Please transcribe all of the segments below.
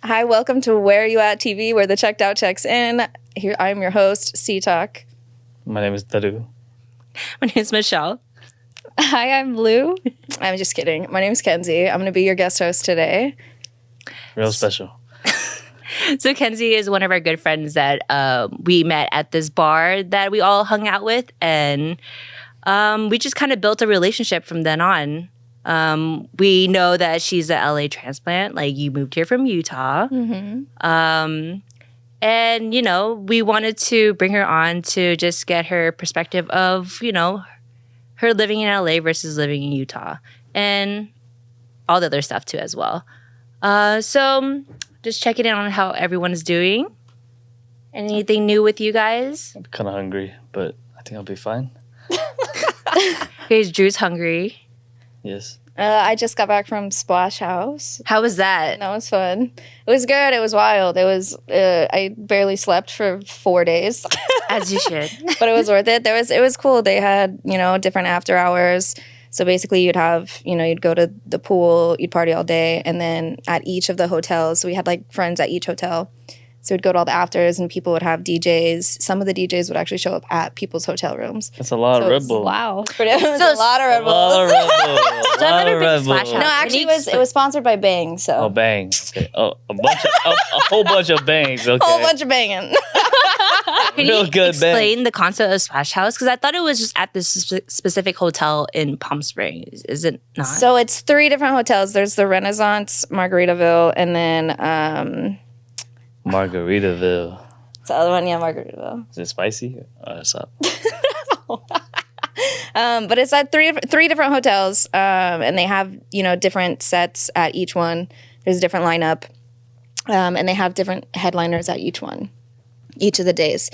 Hi, welcome to Where You At TV, where the checked out checks in. Here, I'm your host, C-Talk. My name is Daru. My name is Michelle. Hi, I'm Lou. I'm just kidding. My name is Kenzie. I'm going to be your guest host today. Real special. So Kenzie is one of our good friends that we met at this bar that we all hung out with, and we just kind of built a relationship from then on. We know that she's a LA transplant. Like, you moved here from Utah. Mm-hmm. And, you know, we wanted to bring her on to just get her perspective of, you know, her living in LA versus living in Utah and all the other stuff too as well. So just checking in on how everyone is doing. Anything new with you guys? I'm kind of hungry, but I think I'll be fine. Okay, Drew's hungry. Yes. I just got back from Splash House. How was that? That was fun. It was good. It was wild. It was. I barely slept for 4 days. As you should. But it was worth it. It was cool. They had, you know, different after hours. So basically you'd have, you know, you'd go to the pool, you'd party all day, and then at each of the hotels, so we had like friends at each hotel. So we'd go to all the afters and people would have DJs. Some of the DJs would actually show up at people's hotel rooms. That's a lot of Red Bull. Wow. It was a lot of Red Bulls. So I've never been to Splash House. No, actually it was sponsored by Bang. So. Oh, Bang. Okay. Oh, a whole bunch of bangs. Okay. A whole bunch of banging. Can Real you good explain bang. the concept of Splash House? Because I thought it was just at this specific hotel in Palm Springs. Is it not? So it's 3 different hotels. There's the Renaissance, Margaritaville, and then Margaritaville. the other one, yeah, Margaritaville. Is it spicy? What's up? But it's at three different hotels, and they have, you know, different sets at each one. There's a different lineup, and they have different headliners at each of the days.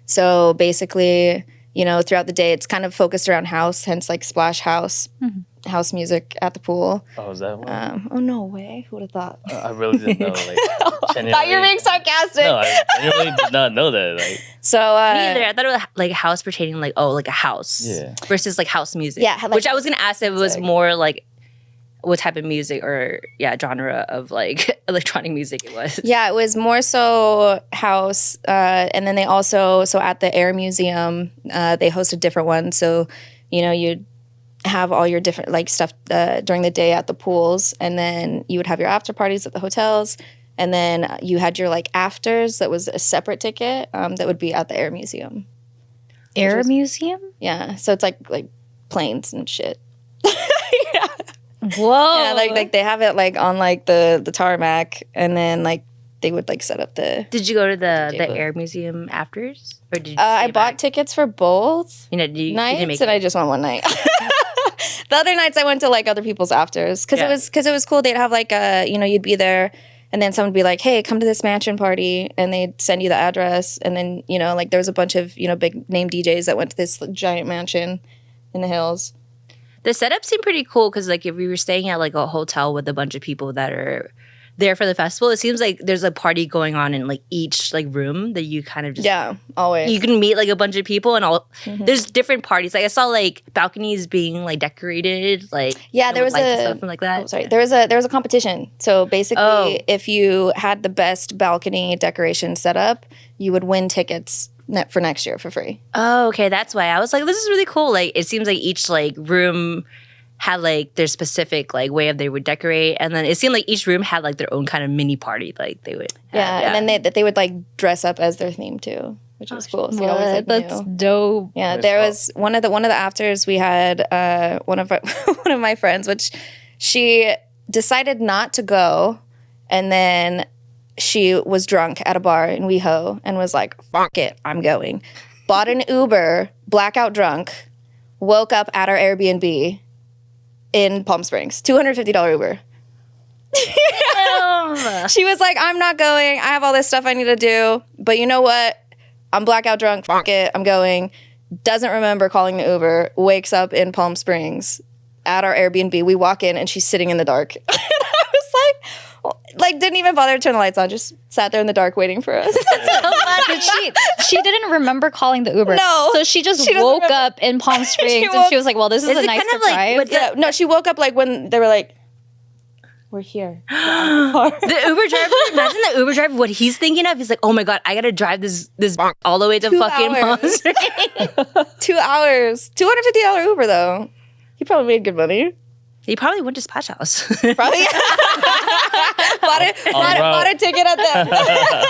So basically, you know, throughout the day, it's kind of focused around house, hence like Splash House, house music at the pool. Oh, is that one? Oh, no way. Who would have thought? I really didn't know. Like, I thought you were being sarcastic. No, I genuinely did not know that. Like, So, Me either. I thought it was like house pertaining like a house. Yeah. Versus like house music. Yeah, like which I was gonna ask if it was music. more like what type of music or genre of like electronic music it was. yeah, it was more so house. And then they also, so at the Air Museum, they host a different one. So, you know, you'd have all your different like stuff during the day at the pools. And then you would have your after parties at the hotels. And then you had your like afters that was a separate ticket that would be at the Air Museum. Air Museum? Yeah. So it's like planes and shit. Whoa. Yeah, like they have it like on like the tarmac, and then like they would like set up the. Did you go to the booth. Air Museum afters? Or did you I stay bought back? tickets for both You know, you nights, didn't make and it. I just went one night. The other nights I went to like other people's afters because Yeah. it was cool. They'd have like you know, you'd be there, and then someone would be like, "Hey, come to this mansion party," and they'd send you the address, and then, you know, like there was a bunch of, you know, big name DJs that went to this giant mansion in the hills. The setup seemed pretty cool because, like, if we were staying at like a hotel with a bunch of people that are there for the festival, it seems like there's a party going on in like each like room that you kind of just Yeah, always. you can meet like a bunch of people and all. There's different parties. Like I saw like balconies being like decorated, like Yeah, you know, there with was lights and a- stuff and like that. Oh, sorry. There was a competition. So basically, Oh. if you had the best balcony decoration set up, you would win tickets for next year for free. Oh, okay, that's why I was like, this is really cool. Like it seems like each like room had like their specific like way of they would decorate, and then it seemed like each room had like their own kind of mini party. Like they would, Yeah, and then they would like dress up as their theme too, which was cool. So you always like That's knew. dope. Yeah, Nice there call. was one of the afters we had one of my friends, which she decided not to go, and then she was drunk at a bar in WeHo and was like, "Fuck it, I'm going." Bought an Uber, blackout drunk, woke up at our Airbnb in Palm Springs, $250 Uber. She was like, "I'm not going. I have all this stuff I need to do, but you know what? I'm blackout drunk. Fuck it, I'm going." Doesn't remember calling the Uber. Wakes up in Palm Springs at our Airbnb. We walk in and she's sitting in the dark. And I was like, didn't even bother to turn the lights on. Just sat there in the dark waiting for us. Did she didn't remember calling the Uber. No. So she just She doesn't woke remember. up in Palm Springs and woke- she was like, well, this is Is a it nice kind of like surprise. what's Yeah, no, she woke up like when they were like, "We're here." The Uber driver, imagine Uber driver, what he's thinking of, he's like, oh my God, I gotta drive this all the way to 2 fucking Palm hours. Springs. 2 hours. $250 Uber though. He probably made good money. He probably went to Splash House. Probably. bought a ticket at the.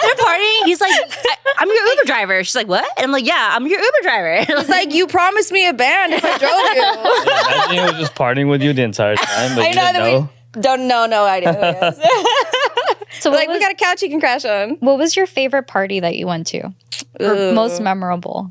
They're partying. He's like, I'm your Uber driver. She's like, what? And I'm like, yeah, I'm your Uber driver. He's like, you promised me a band if I drove you. Imagine he was just partying with you the entire time, but I you know didn't that know. we don't know no idea who he is. So Like, we got a couch you can crash on. what was your favorite party that you went to? Or Ooh. most memorable?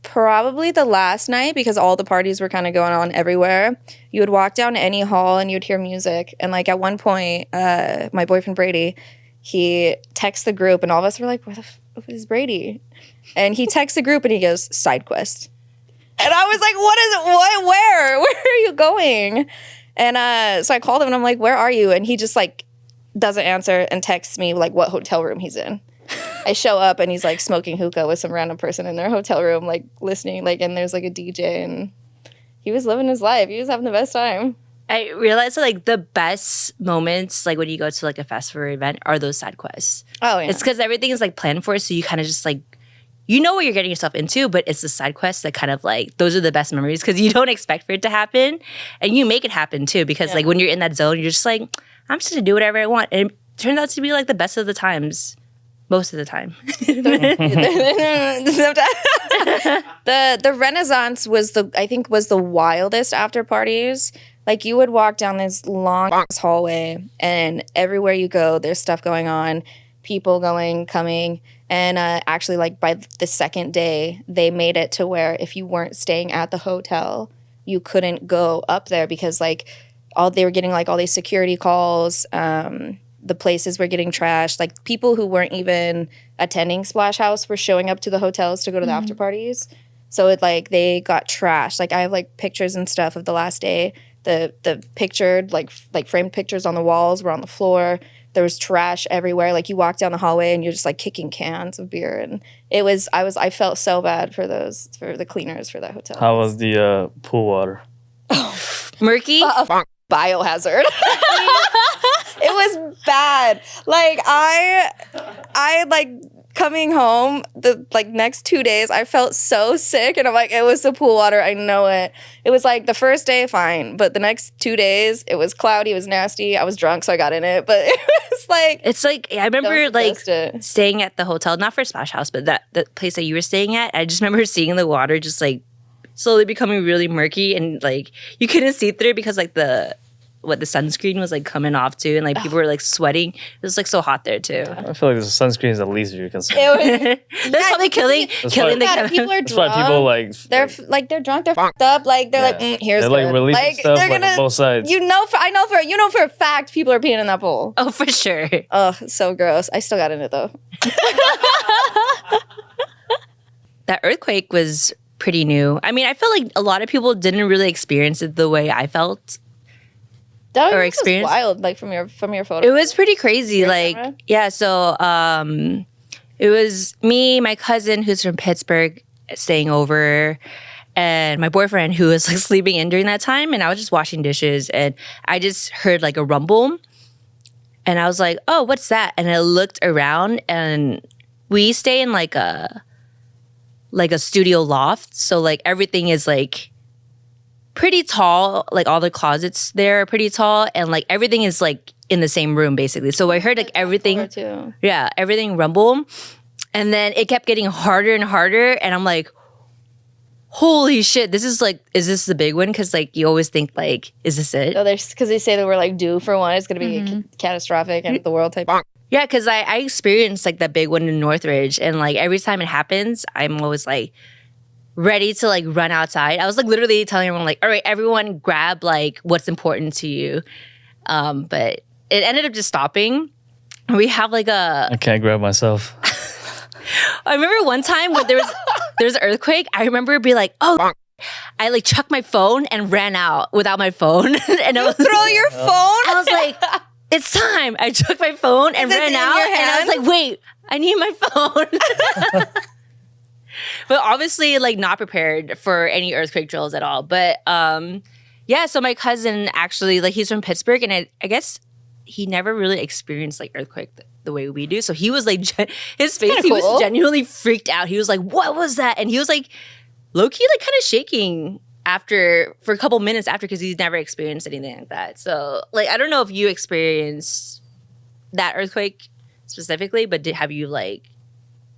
Probably the last night because all the parties were kind of going on everywhere. You would walk down any hall and you'd hear music. And like at one point, my boyfriend Brady, he texts the group and all of us were like, where the f is Brady? And he texts the group and he goes, side quest. And I was like, what is it? What? Where? Where are you going? And so I called him and I'm like, where are you? And he just like doesn't answer and texts me like what hotel room he's in. I show up and he's like smoking hookah with some random person in their hotel room, like listening, like, and there's like a DJ and he was living his life. He was having the best time. I realized that, like, the best moments, like when you go to like a festival event, are those side quests. Oh, yeah. It's because everything is like planned for, so you kind of just like, you know what you're getting yourself into, but it's the side quests that kind of like, those are the best memories because you don't expect for it to happen and you make it happen too because like when you're in that zone, you're just like, I'm just gonna do whatever I want. And it turns out to be like the best of the times. Most of the time. the Renaissance was the wildest after parties. Like you would walk down this long hallway and everywhere you go, there's stuff going on, people going, coming. And actually like by the second day, they made it to where if you weren't staying at the hotel, you couldn't go up there because like they were getting like all these security calls, the places were getting trashed. Like people who weren't even attending Splash House were showing up to the hotels to go to the after parties. So it like they got trashed. Like I have like pictures and stuff of the last day. The pictured like framed pictures on the walls were on the floor. There was trash everywhere. Like you walk down the hallway and you're just like kicking cans of beer. And I felt so bad for the cleaners for that hotel. How was the pool water? Murky? Biohazard. It was bad. Like I like coming home the like next 2 days, I felt so sick and I'm like, it was the pool water. I know it. It was like the first day fine, but the next 2 days it was cloudy, it was nasty. I was drunk, so I got in it. But it was like it's like I remember like suggest it. staying at the hotel, not for Splash House, but the place that you were staying at. I just remember seeing the water just like slowly becoming really murky and like you couldn't see through because like the sunscreen was like coming off too, and like people were like sweating. It was like so hot there too. I feel like the sunscreen is the least of your concern. That's probably killing the People are That's why drunk. people like They're drunk. They're fucked up. Like they're like, here's they're like good. releasing Like stuff they're like gonna. both sides. You know for a fact people are peeing in that pool. Oh, for sure. Oh, so gross. I still got in it though. That earthquake was pretty new. I mean, I feel like a lot of people didn't really experience it the way I felt. That Or was experience? wild. Like from your photo. It was pretty crazy. Like, camera? yeah, so it was me, my cousin who's from Pittsburgh staying over, and my boyfriend who was like sleeping in during that time, and I was just washing dishes and I just heard like a rumble and I was like, oh, what's that? And I looked around and we stay in like a studio loft, so like everything is like pretty tall, like all the closets there are pretty tall and like everything is like in the same room basically. So I heard like everything, too. yeah, everything rumble. And then it kept getting harder and harder and I'm like, holy shit, is this the big one? Because like you always think like, is this it? No, because they say that we're like due for one. It's gonna be catastrophic and the world type. Yeah, because I experienced like that big one in Northridge and like every time it happens, I'm always like ready to like run outside. I was like literally telling everyone like, all right, everyone grab like what's important to you. But it ended up just stopping. We have like I can't grab myself. I remember one time when there was an earthquake, I remember being like, oh, I like chucked my phone and ran out without my phone. And I was Throw your phone. I was like, it's time. I took my phone and Is it ran in out. your And I was hand? like, wait, I need my phone. But obviously, like, not prepared for any earthquake drills at all. But yeah, so my cousin actually, like, he's from Pittsburgh, and I guess he never really experienced like earthquake the way we do. So he was like, his face, he cool. was genuinely freaked out. He was like, what was that? And he was like, low key, like kind of shaking for a couple minutes after, because he's never experienced anything like that. So like, I don't know if you experienced that earthquake specifically, but have you like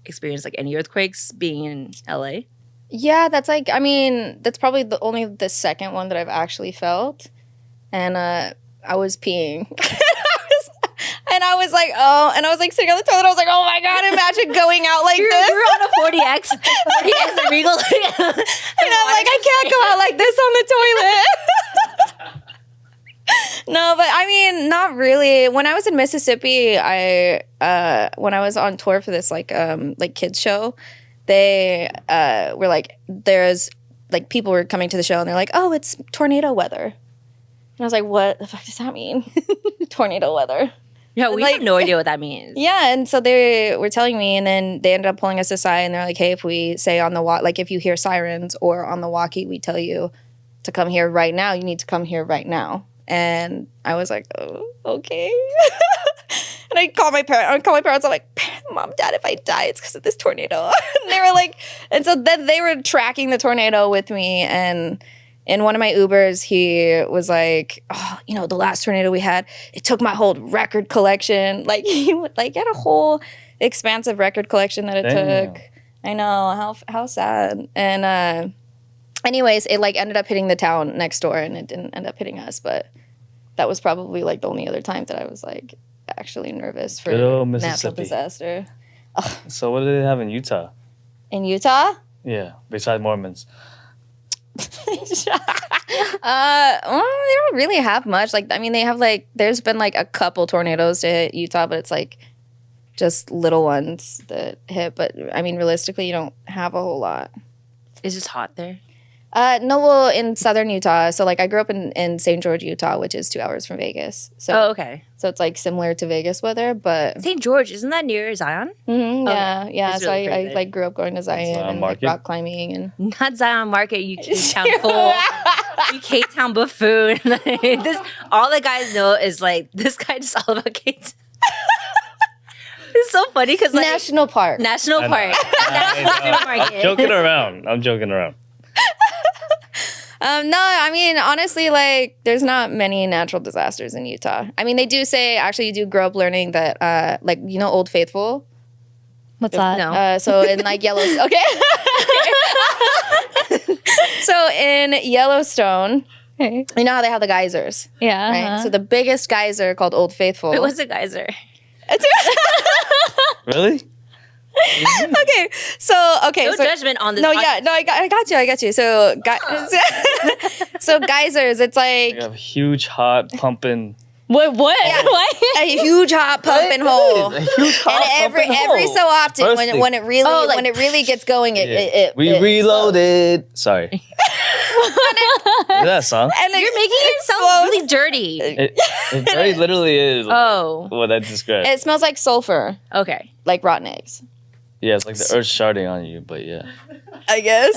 experienced like any earthquakes being in LA? Yeah, that's like, I mean, that's probably only the second one that I've actually felt. And I was peeing. And I was like, oh, and I was like sitting on the toilet. I was like, oh my God, imagine going out like this. You're on a 40X, 40X and Regal. And I'm like, I can't go out like this on the toilet. No, but I mean, not really. When I was in Mississippi, when I was on tour for this like kids show, they were like, there's like people were coming to the show and they're like, oh, it's tornado weather. And I was like, what the fuck does that mean? Tornado weather. Yeah, we have no idea what that means. Yeah, and so they were telling me, and then they ended up pulling us aside, and they're like, hey, if we say on the like if you hear sirens or on the walkie, we tell you to come here right now, you need to come here right now. And I was like, oh, okay. And I called my parents. I'm like, Mom, Dad, if I die, it's because of this tornado. And they were like, and so then they were tracking the tornado with me, and in one of my Ubers, he was like, oh, you know, the last tornado we had, it took my whole record collection. Like, he had a whole expansive record collection that it took. I know, how sad. And anyways, it like ended up hitting the town next door, and it didn't end up hitting us. But that was probably like the only other time that I was like actually nervous for natural disaster. Ugh. So what do they have in Utah? In Utah? Yeah, besides Mormons. Well, they don't really have much. Like, I mean, they have like, there's been like a couple tornadoes to hit Utah, but it's like just little ones that hit. But I mean, realistically, you don't have a whole lot. Is it hot there? No, well, in southern Utah. So like, I grew up in St. George, Utah, which is 2 hours from Vegas. So, okay. So it's like similar to Vegas weather, but St. George, isn't that near Zion? Yeah. It's So really I like grew up going to Zion and like rock climbing and not Zion Market. You K-Town fool. You K-Town buffoon. This all the guys know is like this guy just all about K-Town. It's so funny because like National Park. National Park. I'm joking around. No, I mean, honestly, like, there's not many natural disasters in Utah. I mean, they do say, actually, you do grow up learning that, like, you know Old Faithful? What's that? No. So in, like, Yellowstone. Okay. So in Yellowstone, you know how they have the geysers? Yeah. Right? So the biggest geyser called Old Faithful. It was a geyser. Really? Okay. So No judgment on this. No, podcast. yeah, no, I got you. So, so geysers, it's like They have huge, hot, pumping. What? What? a huge hot pumping hole. A huge, hot, And every pumping so often Bursting. when it really gets going, it We reloaded. Sorry. Is that a song? and You're making it sound really dirty. It very literally is. Oh. What I described. It smells like sulfur, Okay. like rotten eggs. Yeah, it's like the earth sharding on you, but yeah. I guess.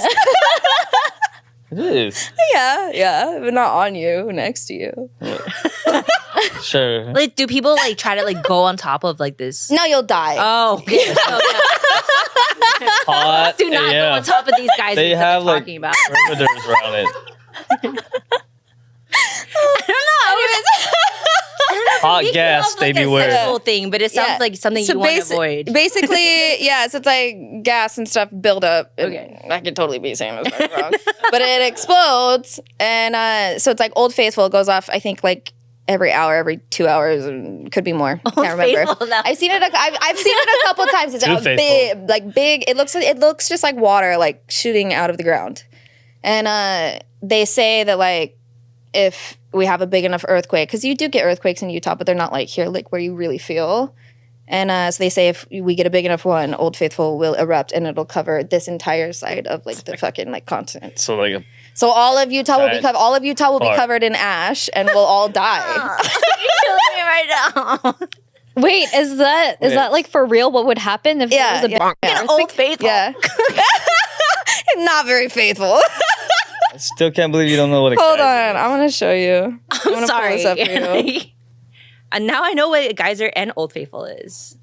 It is. yeah, but not on you, next to you. Sure. Like, do people like try to like go on top of like this? No, you'll die. Oh, okay. Hot. Do not go on top of these guys. They have like talking about. perimeters around it. Hot gas, they beware. Sexual thing, but it sounds like something you want to avoid. Basically, yeah, so it's like gas and stuff build up. Okay. I could totally be saying this wrong. But it explodes. And so it's like Old Faithful. It goes off, I think, like every hour, every 2 hours, and could be more. Can't remember. Faithful, no. I've seen it a couple times. It's Too a big. It looks just like water, like shooting out of the ground. And they say that like if we have a big enough earthquake, because you do get earthquakes in Utah, but they're not like here, like where you really feel. And so they say if we get a big enough one, Old Faithful will erupt and it'll cover this entire side of like the fucking like continent. So like So all of Utah will be covered in ash and we'll all die. You're killing me right now. Wait, is that like for real? What would happen if there was a big An Old Faithful. Yeah. Not very faithful. I still can't believe you don't know what a Hold geyser on, I'm gonna show you. I'm gonna Sorry. pull this up for you. And now I know what Geyser and Old Faithful is.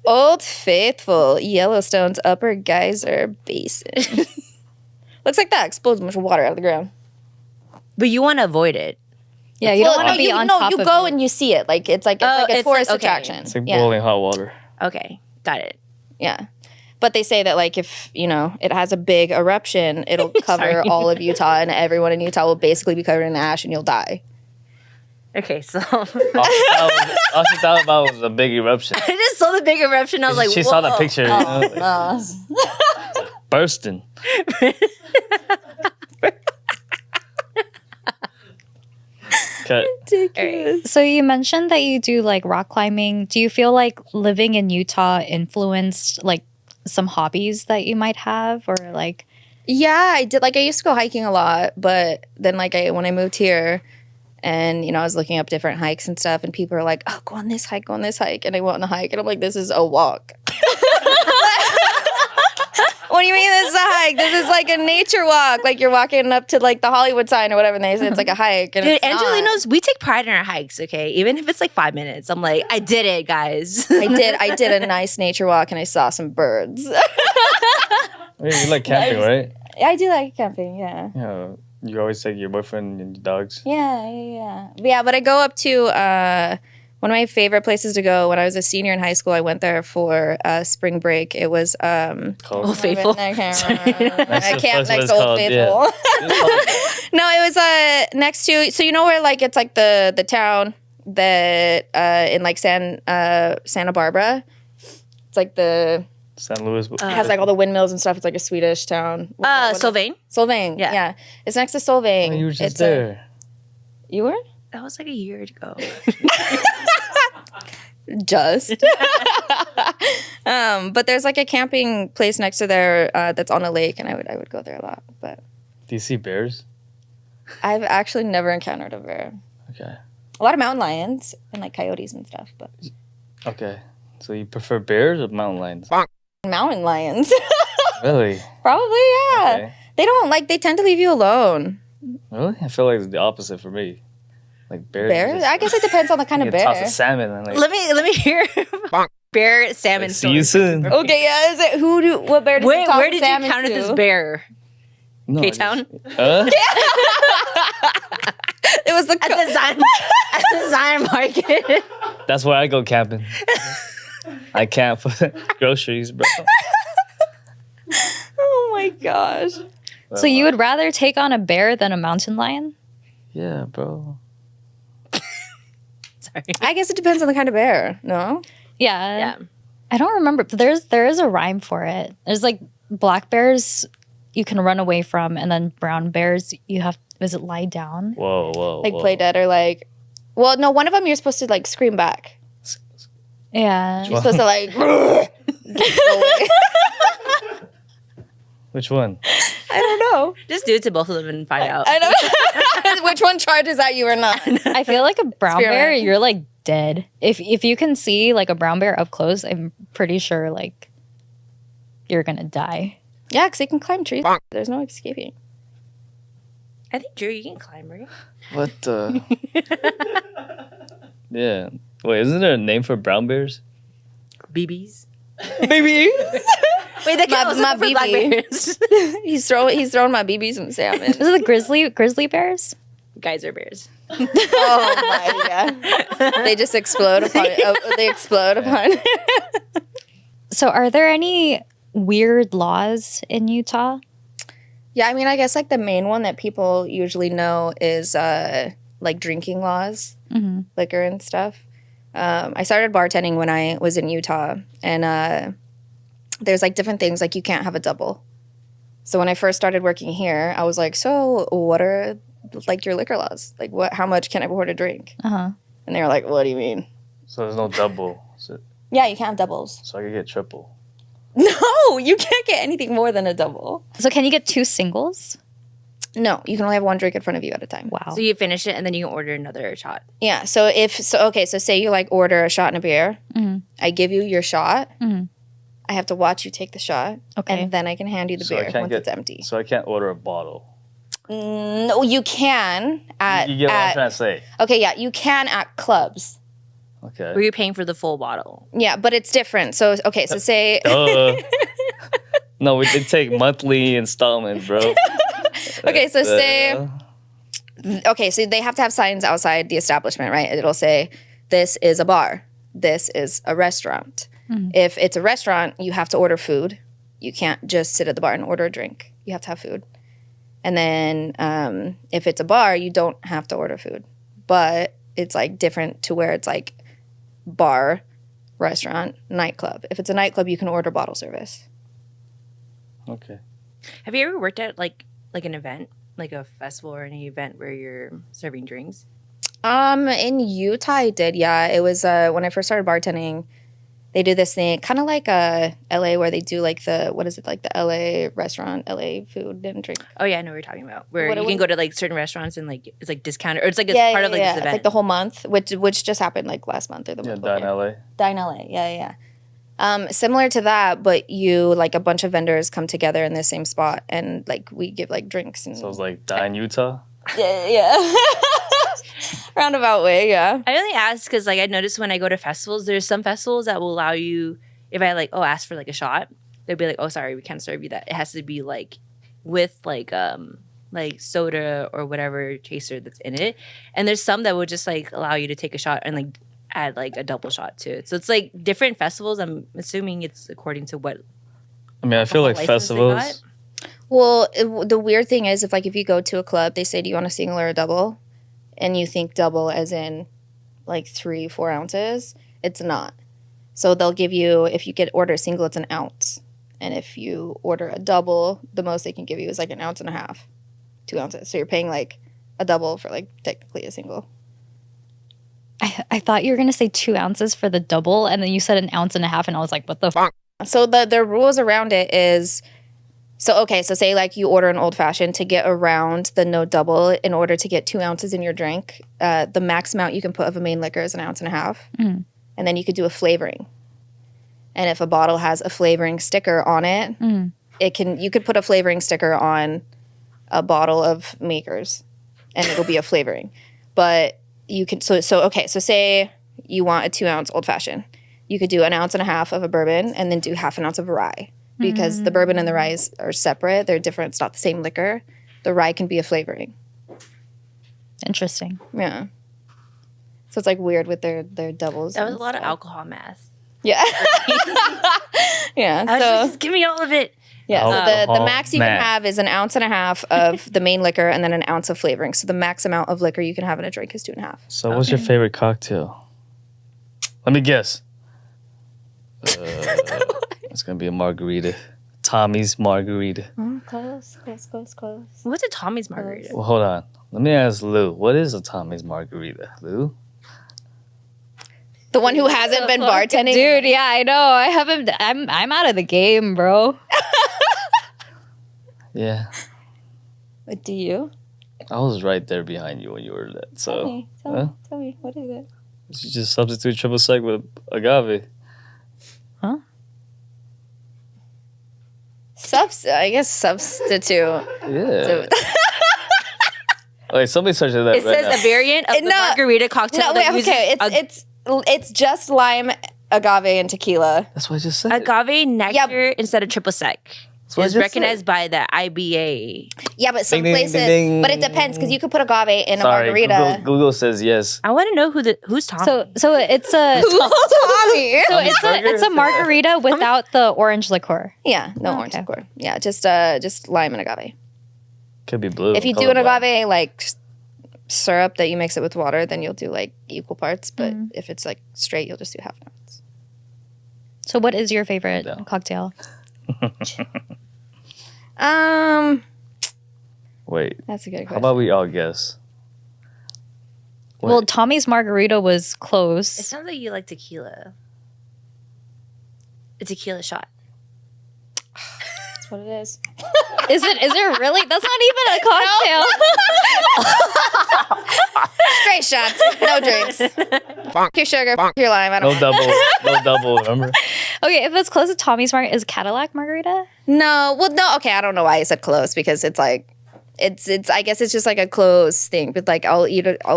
Old Faithful, Yellowstone's upper geyser basin. Looks like that explodes a bunch of water out of the ground. But you want to avoid it. Yeah, you don't want to be on top you of go it. and you see it. Like it's like a tourist attraction. It's like boiling hot water. Okay, got it. Yeah. But they say that like if, it has a big eruption, it'll cover all of Utah and everyone in Utah will basically be covered in ash and you'll die. Okay, so All she thought about was a big eruption. I just saw the big eruption. I was like, She whoa. saw the picture. Bursting. Cut. So you mentioned that you do like rock climbing. Do you feel like living in Utah influenced like some hobbies that you might have, or like? Yeah, I did. Like I used to go hiking a lot, but then like when I moved here and, I was looking up different hikes and stuff and people are like, oh, go on this hike. And I went on the hike and I'm like, this is a walk. What do you mean this is a hike? This is like a nature walk. Like you're walking up to like the Hollywood sign or whatever and they say it's like a hike. And Dude, it's not. Angelinos, we take pride in our hikes, okay? Even if it's like 5 minutes. I'm like, I did it, guys. I did a nice nature walk and I saw some birds. You like camping, right? I do like camping, yeah. Yeah. You always take your boyfriend and your dogs. Yeah. But I go up to one of my favorite places to go. When I was a senior in high school, I went there for spring break. It was Old Faithful. I can't remember. I camped next to called, Old Faithful. Yeah. No, it was next to. So you know where like it's like the town that in like Santa Barbara. It's like the. San Luis. It has like all the windmills and stuff. It's like a Swedish town. Solvang. Solvang. Yeah. It's next to Solvang. Oh, you were just it's there. You were? That was like a year ago. Just. But there's like a camping place next to there that's on a lake, and I would go there a lot. But Do you see bears? I've actually never encountered a bear. Okay. A lot of mountain lions and like coyotes and stuff, but Okay. So you prefer bears or mountain lions? mountain lions. Really? Probably, yeah. Okay. They tend to leave you alone. Really? I feel like it's the opposite for me. Like bears. Bears? I guess it depends on the kind You of can toss bear. a salmon and like. Let me hear bear salmon See you story. soon. Okay, yeah. Is it what bear did you toss Where the did you salmon encounter to? this bear? No, Ktown? It was the At the Zion Market. That's where I go camping. I camp for groceries, bro. Oh my gosh. So you would rather take on a bear than a mountain lion? Yeah, bro. Sorry. I guess it depends on the kind of bear. No? Yeah. Yeah. I don't remember, but there is a rhyme for it. There's like black bears you can run away from, and then brown bears you have. Is it lie down? Whoa. Like play dead or like. Well, no. One of them you're supposed to like scream back. Yeah. You're supposed to like. Go away. Which one? I don't know. Just do it to both of them and find out. I don't. Which one charges at you or not? I feel like a brown bear, Experiment. you're like dead. If you can see like a brown bear up close, I'm pretty sure like you're gonna die. Yeah, because they can climb trees. There's no escaping. I think Drew, you can climb, right? What the? Yeah. Wait, isn't there a name for brown bears? BBs. Baby. Wait, that counts my for black BB. bears. He's throwing my BBs and salmon. Is it the grizzly bears? Geyser bears. Oh my god! They just explode upon it. Oh, they explode upon it. So are there any weird laws in Utah? Yeah, I mean, I guess like the main one that people usually know is like drinking laws, liquor and stuff. I started bartending when I was in Utah, and there's like different things like you can't have a double. So when I first started working here, I was like, so what are like your liquor laws? Like how much can I afford to drink? Uh-huh. And they were like, what do you mean? So there's no double. Yeah, you can't have doubles. So I could get triple. No, you can't get anything more than a double. So can you get 2 singles? No, you can only have one drink in front of you at a time. Wow. So you finish it and then you can order another shot. Yeah, so so say you like order a shot and a beer. I give you your shot. I have to watch you take the shot. Okay. And then I can hand you the So I beer can't once it's empty. So I can't order a bottle. No, you can at You get what I'm at trying to say. okay, yeah, you can at clubs. Okay. Where you're paying for the full bottle. Yeah, but it's different. So okay, so say No, they take monthly installments, bro. okay, so say okay, so they have to have signs outside the establishment, right? It'll say this is a bar. This is a restaurant. If it's a restaurant, you have to order food. You can't just sit at the bar and order a drink. You have to have food. And then if it's a bar, you don't have to order food. But it's like different to where it's like bar, restaurant, nightclub. If it's a nightclub, you can order bottle service. Okay. Have you ever worked at like an event, like a festival or any event where you're serving drinks? In Utah, I did. Yeah, it was when I first started bartending. They do this thing, kind of like LA, where they do like the LA restaurant, LA food and drink. Oh yeah, I know what you're talking about. Where What it you can was- go to like certain restaurants and like it's like discounted, or it's like it's Yeah, part of like this It's event. like the whole month, which just happened like last month or the month Dine before. LA. Dine LA, yeah. Similar to that, but you like a bunch of vendors come together in the same spot, and like we give like drinks and So it's like Dine Utah. yeah. Roundabout way, yeah. I only ask because like I noticed when I go to festivals, there's some festivals that will allow you, if I like ask for like a shot, they'll be like, oh sorry, we can't serve you that. It has to be like with like soda or whatever chaser that's in it. And there's some that will just like allow you to take a shot and like add like a double shot to it. So it's like different festivals. I'm assuming it's according to what I mean, I feel like license they festivals. Well, the weird thing is if you go to a club, they say, do you want a single or a double? And you think double as in like 3-4 ounces. It's not. So they'll give you, if you order a single, it's an ounce. And if you order a double, the most they can give you is like an ounce and a half, 2 ounces. So you're paying like a double for like technically a single. I thought you were going to say 2 ounces for the double, and then you said an ounce and a half, and I was like, what the fuck? So the rules around it is, so say like you order an old fashioned, to get around the no double in order to get 2 ounces in your drink, the max amount you can put of a main liquor is an ounce and a half. And then you could do a flavoring. And if a bottle has a flavoring sticker on it, you could put a flavoring sticker on a bottle of Makers and it'll be a flavoring. But you can, so say you want a 2 ounce old fashioned. You could do an ounce and a half of a bourbon and then do half an ounce of a rye. Because the bourbon and the rye are separate. They're different. It's not the same liquor. The rye can be a flavoring. Interesting. Yeah. So it's like weird with their doubles. that was and a lot of stuff. alcohol math. Yeah. Yeah. I was So like, just give me all of it. yeah. So the Alcohol max you can math. have is an ounce and a half of the main liquor and then an ounce of flavoring. So the max amount of liquor you can have in a drink is 2.5. So what's your favorite cocktail? Let me guess. It's gonna be a margarita. Tommy's margarita. Oh, close. What's a Tommy's margarita? Well, hold on. Let me ask Lou. What is a Tommy's margarita, Lou? The one who hasn't been bartending. Dude, yeah, I know. I haven't. I'm out of the game, bro. Yeah, What do you? I was right there behind you when you ordered that. So Tell me. What is it? you just substitute triple sec with agave. Huh? I guess substitute. Yeah. Wait, somebody search that It right says now. a variant of the No. margarita cocktail. No, wait, that uses okay. It's just lime, agave, and tequila. That's what I just said. agave nectar instead of triple sec. That's what I Is just recognized by the IBA. Yeah, but some Ding, ding, places, ding, ding. but it depends because you could put agave in a Sorry, margarita. Google says yes. I want to know who's Tom. So it's a Tommy. so it's a margarita without the orange liqueur. Yeah, no orange Okay. liqueur. Yeah, just lime and agave. Could be blue. If you do an colorblind. agave like syrup that you mix it with water, then you'll do like equal parts. But if it's like straight, you'll just do half an ounce. So what is your favorite No. cocktail? Wait, That's a good how question. about we all guess? Wait. Well, Tommy's margarita was it close. sounds like you like tequila. A tequila shot. That's what it is. Is it really? That's not even a cocktail. Straight shots, no drinks. Fuck your sugar, fuck your lime. I don't No mind. double, no double. Remember? Okay, if it's close to Tommy's margarita, is Cadillac margarita? No, well, no. Okay, I don't know why I said close because it's like, it's. I guess it's just like a close thing. But like, I'll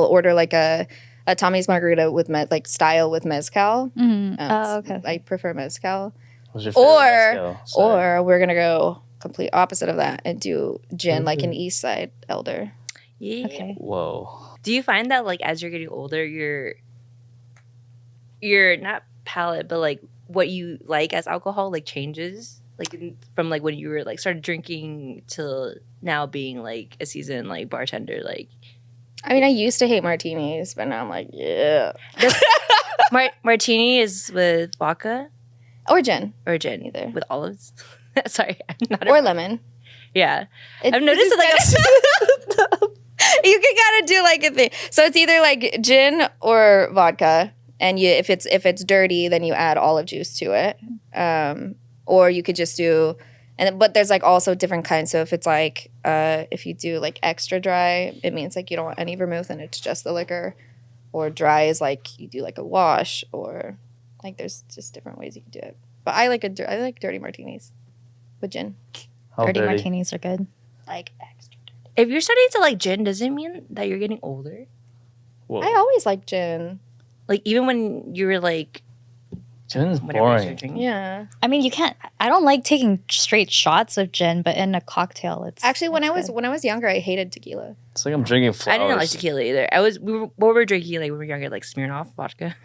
order like a Tommy's margarita with like style with mezcal. Okay. I prefer mezcal. What's your favorite mezcal? Sorry. Or we're gonna go complete opposite of that and do gin like an East Side Elder. Yeah. Okay. Whoa. Do you find that like as you're getting older, your not palate, but like what you like as alcohol like changes? Like from like when you were like started drinking till now being like a seasoned like bartender, like I mean, I used to hate martinis, but now I'm like, yeah. martini is with vodka Or gin. or gin Either. with olives. Sorry, I'm not. Or lemon. Yeah, I've noticed it like you can kind of do like a thing. So it's either like gin or vodka, and if it's dirty, then you add olive juice to it. Or you could just do, but there's like also different kinds. So if it's like if you do like extra dry, it means like you don't want any vermouth and it's just the liquor. Or dry is like you do like a wash, or like there's just different ways you can do it. But I like dirty martinis with gin. How Dirty martinis are good. Like extra dirty. if you're starting to like gin, does it mean that you're getting older? Whoa. I always like gin. Like even when you were like Gin's whenever you boring. started drinking? Yeah. I mean, you can't. I don't like taking straight shots of gin, but in a cocktail, it's Actually, when it's I was younger, I hated tequila. It's like I'm drinking flowers. I didn't like tequila either. What we were drinking like when we were younger, like Smirnoff vodka.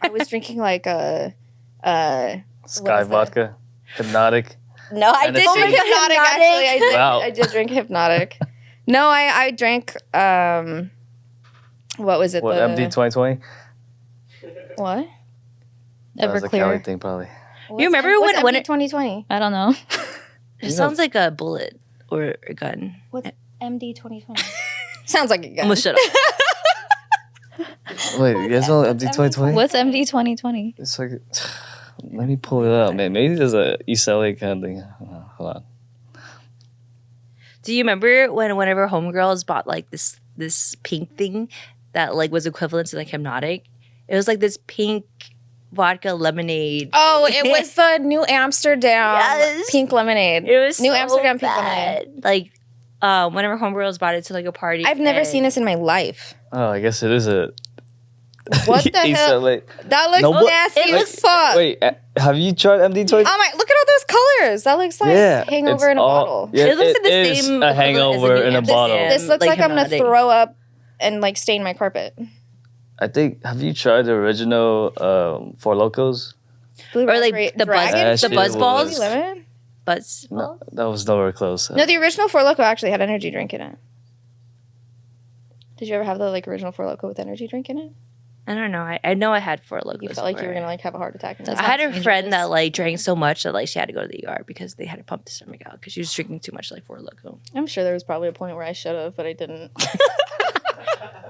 I was drinking like Sky that? vodka. Hypnotic. No, I did Hennessy. drink hypnotic. Actually, Wow. I did drink hypnotic. No, I drank. What was it? What, MD 2020? What? That was a Cali Everclear. thing, probably. You remember when it 2020? I don't know. It sounds like a bullet or a gun. What's MD 2020? Sounds like a gun. Almost shut up. Wait, you guys know MD 2020? What's MD 2020? It's like, let me pull it up, man. Maybe there's a East LA kind of thing. Hold on. Do you remember whenever homegirls bought like this pink thing that like was equivalent to like hypnotic? It was like this pink vodka lemonade. Oh, it was the New Amsterdam Yes. pink lemonade. It was New so Amsterdam pink bad. lemonade. Like whenever homegirls bought it to like a party. I've never and- seen this in my life. Oh, I guess it is a What the East hell? LA. That looks No, what- nasty It as looks- fuck. Wait, have you tried MD 2020? Oh my! Look at all those colors. That looks like hangover it's in a all- bottle. Yeah, It looks like the is same a equivalent as hangover the New in a Amsterdam. bottle. This looks like I'm gonna hypnotic. throw up and like stain my carpet. I think, have you tried the original Four Locos? Blue Or like raspberry the buzz, dragon? That the shit buzz balls, was- Lemon? buzz. No, that was nowhere close. No, the original Four Loko actually had energy drink in it. Did you ever have the like original Four Loko with energy drink in it? I don't know. I know I had Four Locos. You felt like you were before. gonna like have a heart attack. That's I had a dangerous. friend that like drank so much that like she had to go to the ER because they had to pump the stomach out because she was drinking too much like Four Loko. I'm sure there was probably a point where I should have, but I didn't.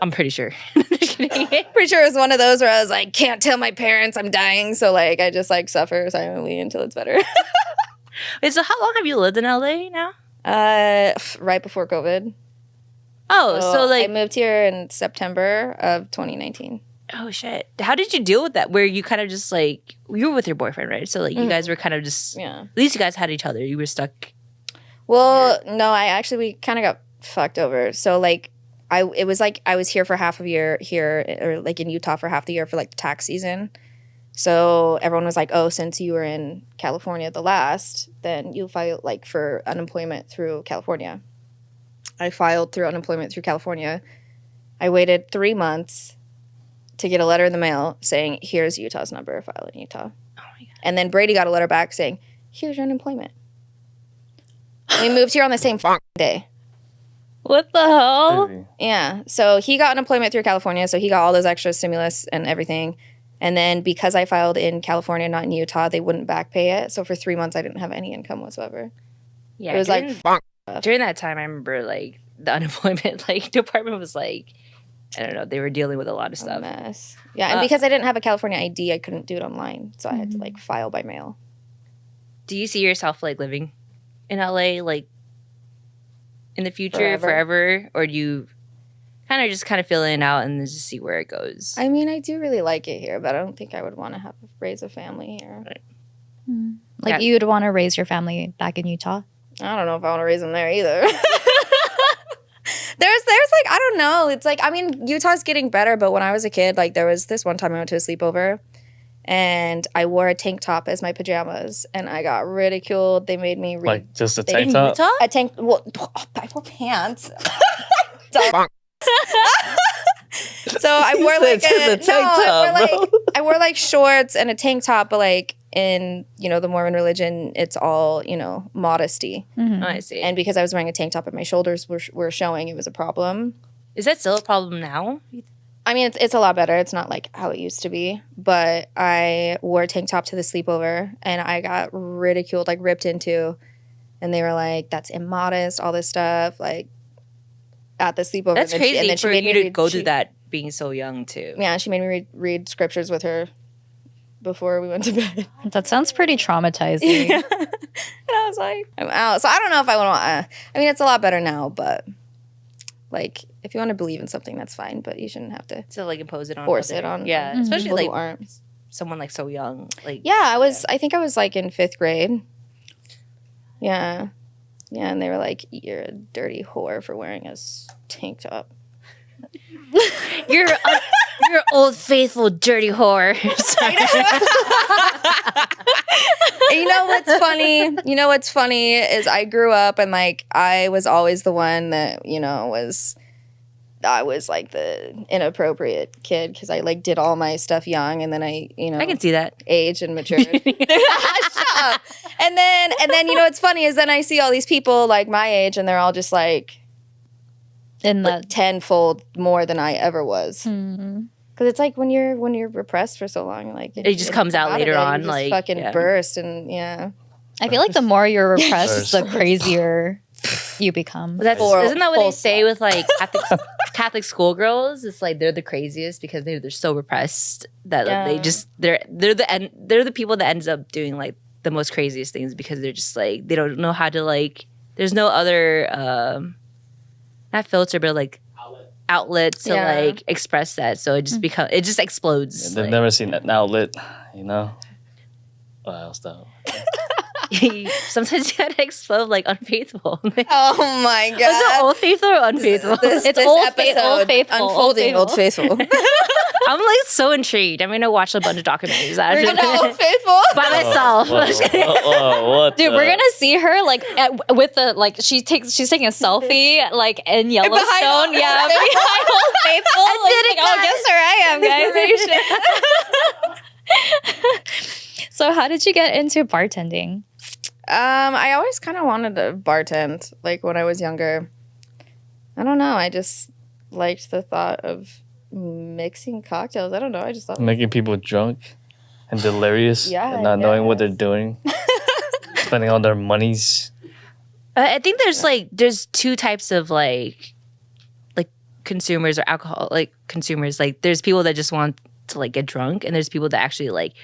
I'm pretty sure. Pretty sure it was one of those where I was like, can't tell my parents I'm dying, so like I just like suffer silently until it's better. Wait, so how long have you lived in LA now? Right before COVID. Oh, so like I moved here in September of 2019. oh shit. How did you deal with that? Where you kind of just like you were with your boyfriend, right? So like you guys were kind of just Yeah. at least you guys had each other. You were stuck. Well, no, we kind of got fucked over. So like it was like I was here for half a year here, or like in Utah for half the year for like the tax season. So everyone was like, oh, since you were in California the last, then you file like for unemployment through California. I filed through unemployment through California. I waited 3 months to get a letter in the mail saying, here's Utah's number, file in Utah. Oh my god. And then Brady got a letter back saying, here's your unemployment. We moved here on the same day. What the hell? Crazy. Yeah. So he got unemployment through California. So he got all those extra stimulus and everything. And then because I filed in California, not in Utah, they wouldn't back pay it. So for 3 months, I didn't have any income whatsoever. Yeah. It was like, during that time I remember like the unemployment like department was like I don't know, they were dealing with a lot of a stuff. mess. Yeah. And because I didn't have a California ID, I couldn't do it online. So I had to like file by mail. Do you see yourself like living in LA like in the future Forever. forever, or do you kind of feeling it out and then just see where it goes? I mean, I do really like it here, but I don't think I would want to raise a family here. Like Yeah. you'd want to raise your family back in Utah? I don't know if I want to raise them there either. There's like, I don't know. It's like, I mean, Utah's getting better, but when I was a kid, like there was this one time I went to a sleepover and I wore a tank top as my pajamas and I got ridiculed. They made me Like just a tank top? a tank, well, I wore pants. So I wore like a tank top, I wore like shorts and a tank top, but like in, you know, the Mormon religion, it's all, you know, modesty. Oh, I see. And because I was wearing a tank top and my shoulders were showing, it was a problem. Is that still a problem now? I mean, it's a lot better. It's not like how it used to be. But I wore a tank top to the sleepover and I got ridiculed, like ripped into. And they were like, that's immodest, all this stuff. Like, at the sleepover. That's crazy and then for you to go through that being so young, too. Yeah, she made me read scriptures with her before we went to bed. That sounds pretty traumatizing. Yeah. And I was like, I'm out. So I don't know if I want to. I mean, it's a lot better now, but like, if you want to believe in something, that's fine. But you shouldn't have to like impose it on force it on. Yeah, especially people like who aren't. someone like so young. Like I think I was like in 5th grade. Yeah, and they were like, "You're a dirty whore for wearing a tank top." You're old faithful dirty whore. You know what's funny is I grew up and like I was always the one that, you know, I was like the inappropriate kid because I like did all my stuff young and then I can see that. Aged and matured. Shut up. And then you know what's funny is then I see all these people like my age and they're all just like In the tenfold more than I ever was. Because it's like when you're repressed for so long, like it just comes out later on, you just like fucking burst and yeah. I feel like the more you're repressed, the crazier you become. Isn't that what they say with like Catholic schoolgirls? It's like they're the craziest because they're so repressed that they just they're the people that ends up doing like the most craziest things because they're just like they don't know how to like. There's no other not filter but like outlet to like express that, so it just it just explodes. Yeah, they've never seen an outlet, you know. What else though? Sometimes you gotta explode like unfaithful. Oh my god! Was it Old Faithful or Unfaithful? It's Old Faithful. Unfolding Old Faithful. I'm like so intrigued. I'm gonna watch a bunch of documentaries. We're gonna Old Faithful by myself. What? Dude, we're gonna see her like with the like she's taking a selfie like in Yellowstone. Behind Old Faithful. I guess here I am, guys. So how did you get into bartending? I always kind of wanted to bartend, like when I was younger. I don't know. I just liked the thought of mixing cocktails. I don't know. I just thought making people drunk and delirious and not knowing what they're doing, spending all their monies. I think there's two types of like consumers or alcohol like consumers. Like there's people that just want to like get drunk, and there's people that actually like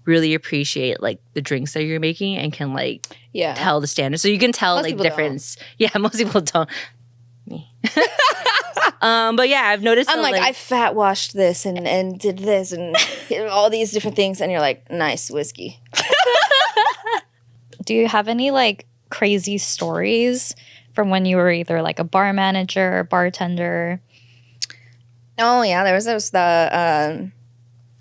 really appreciate like the drinks that you're making and can like tell the standard. So you can tell most like difference. Don't. Yeah, most people don't. Me. But yeah, I've noticed. I'm like I fat washed this and did this and all these different things, and you're like, nice whiskey. Do you have any like crazy stories from when you were either like a bar manager or bartender? Oh yeah, there was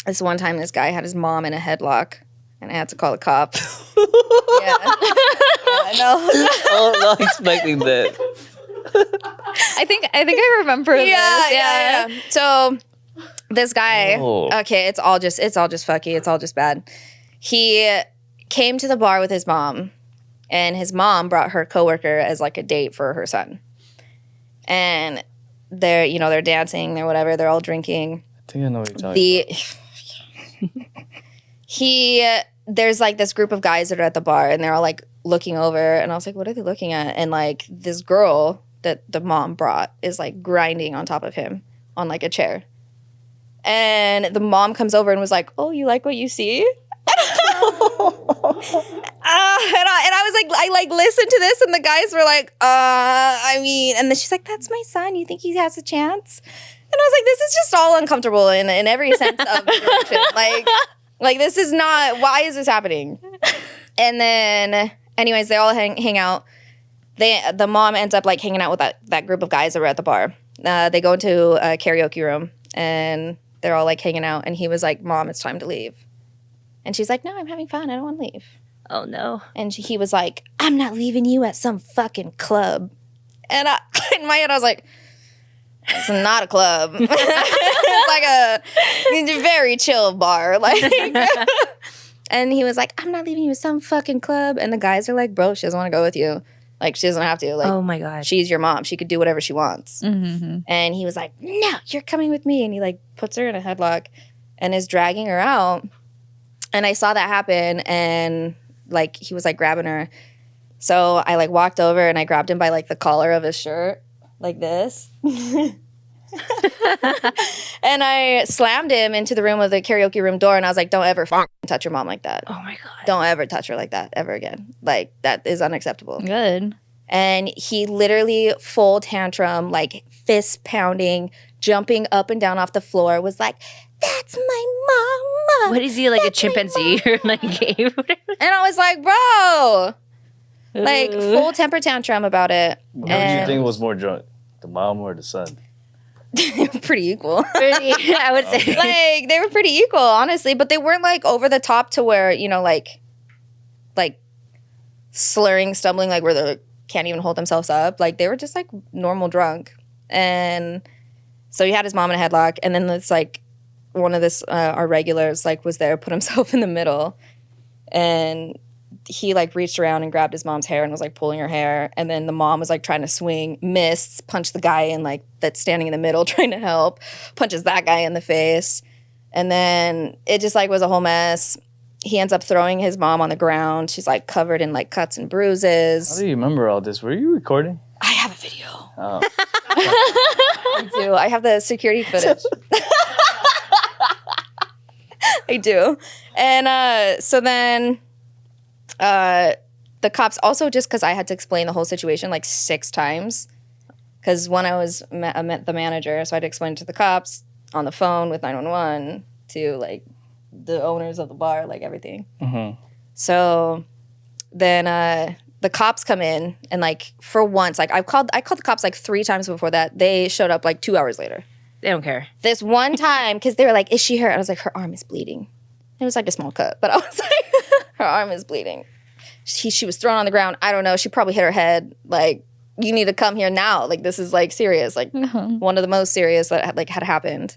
this one time this guy had his mom in a headlock and I had to call the cop. I know. Oh, not expecting that. I think I remember this. Yeah. So this guy, okay, it's all just fucky. It's all just bad. He came to the bar with his mom, and his mom brought her coworker as like a date for her son. And they're dancing, they're whatever, they're all drinking. I think I know what you're talking about. There's like this group of guys that are at the bar and they're all like looking over, and I was like, what are they looking at? And like this girl that the mom brought is like grinding on top of him on like a chair. And the mom comes over and was like, oh, you like what you see? And I was like, I like listened to this, and the guys were like, I mean, and then she's like, that's my son. You think he has a chance? And I was like, this is just all uncomfortable in every sense of direction. Like this is not, why is this happening? And then, anyways, they all hang out. the mom ends up like hanging out with that group of guys that were at the bar. They go into a karaoke room and they're all like hanging out. And he was like, "Mom, it's time to leave." And she's like, "No, I'm having fun. I don't want to leave." Oh no. And he was like, "I'm not leaving you at some fucking club." And in my head, I was like, "It's not a club. It's like a very chill bar." Like, and he was like, "I'm not leaving you at some fucking club." And the guys are like, "Bro, she doesn't want to go with you. Like, she doesn't have to. Like, oh my God. she's your mom. She could do whatever she wants." Mm-hmm. And he was like, "No, you're coming with me." And he like puts her in a headlock and is dragging her out. And I saw that happen, and like he was like grabbing her. So I like walked over and I grabbed him by like the collar of his shirt, like this. And I slammed him into the room of the karaoke room door, and I was like, "Don't ever touch your mom like that. Oh my God. Don't ever touch her like that ever again. Like, that is unacceptable." Good. And he literally full tantrum, like fist pounding, jumping up and down off the floor, was like, "That's my mama." What is he, like a chimpanzee or like a game? And I was like, "Bro," like full temper tantrum about it. Who do you think was more drunk, the mom or the son? Pretty equal. I would say. Like, they were pretty equal, honestly, but they weren't like over the top to where, you know, like slurring, stumbling, like where they can't even hold themselves up. Like, they were just like normal drunk. And so he had his mom in a headlock, and then it's like one of this our regulars like was there, put himself in the middle, and he like reached around and grabbed his mom's hair and was like pulling her hair, and then the mom was like trying to swing, missed, punched the guy in like that's standing in the middle trying to help, punches that guy in the face, and then it just like was a whole mess. He ends up throwing his mom on the ground. She's like covered in like cuts and bruises. How do you remember all this? Were you recording? I have a video. Oh. I do. I have the security footage. I do. And so then the cops also, just because I had to explain the whole situation like 6 times, because when I met the manager, so I had to explain to the cops on the phone with 911 to like the owners of the bar, like everything. Mm-hmm. So then the cops come in, and like for once, like I called the cops like 3 times before that. They showed up like 2 hours later. They don't care. This one time, because they were like, "Is she hurt?" I was like, "Her arm is bleeding." It was like a small cut, but I was like, "Her arm is bleeding." She was thrown on the ground. I don't know. She probably hit her head. Like, you need to come here now. Like, this is like serious. Like one of the most serious that had happened.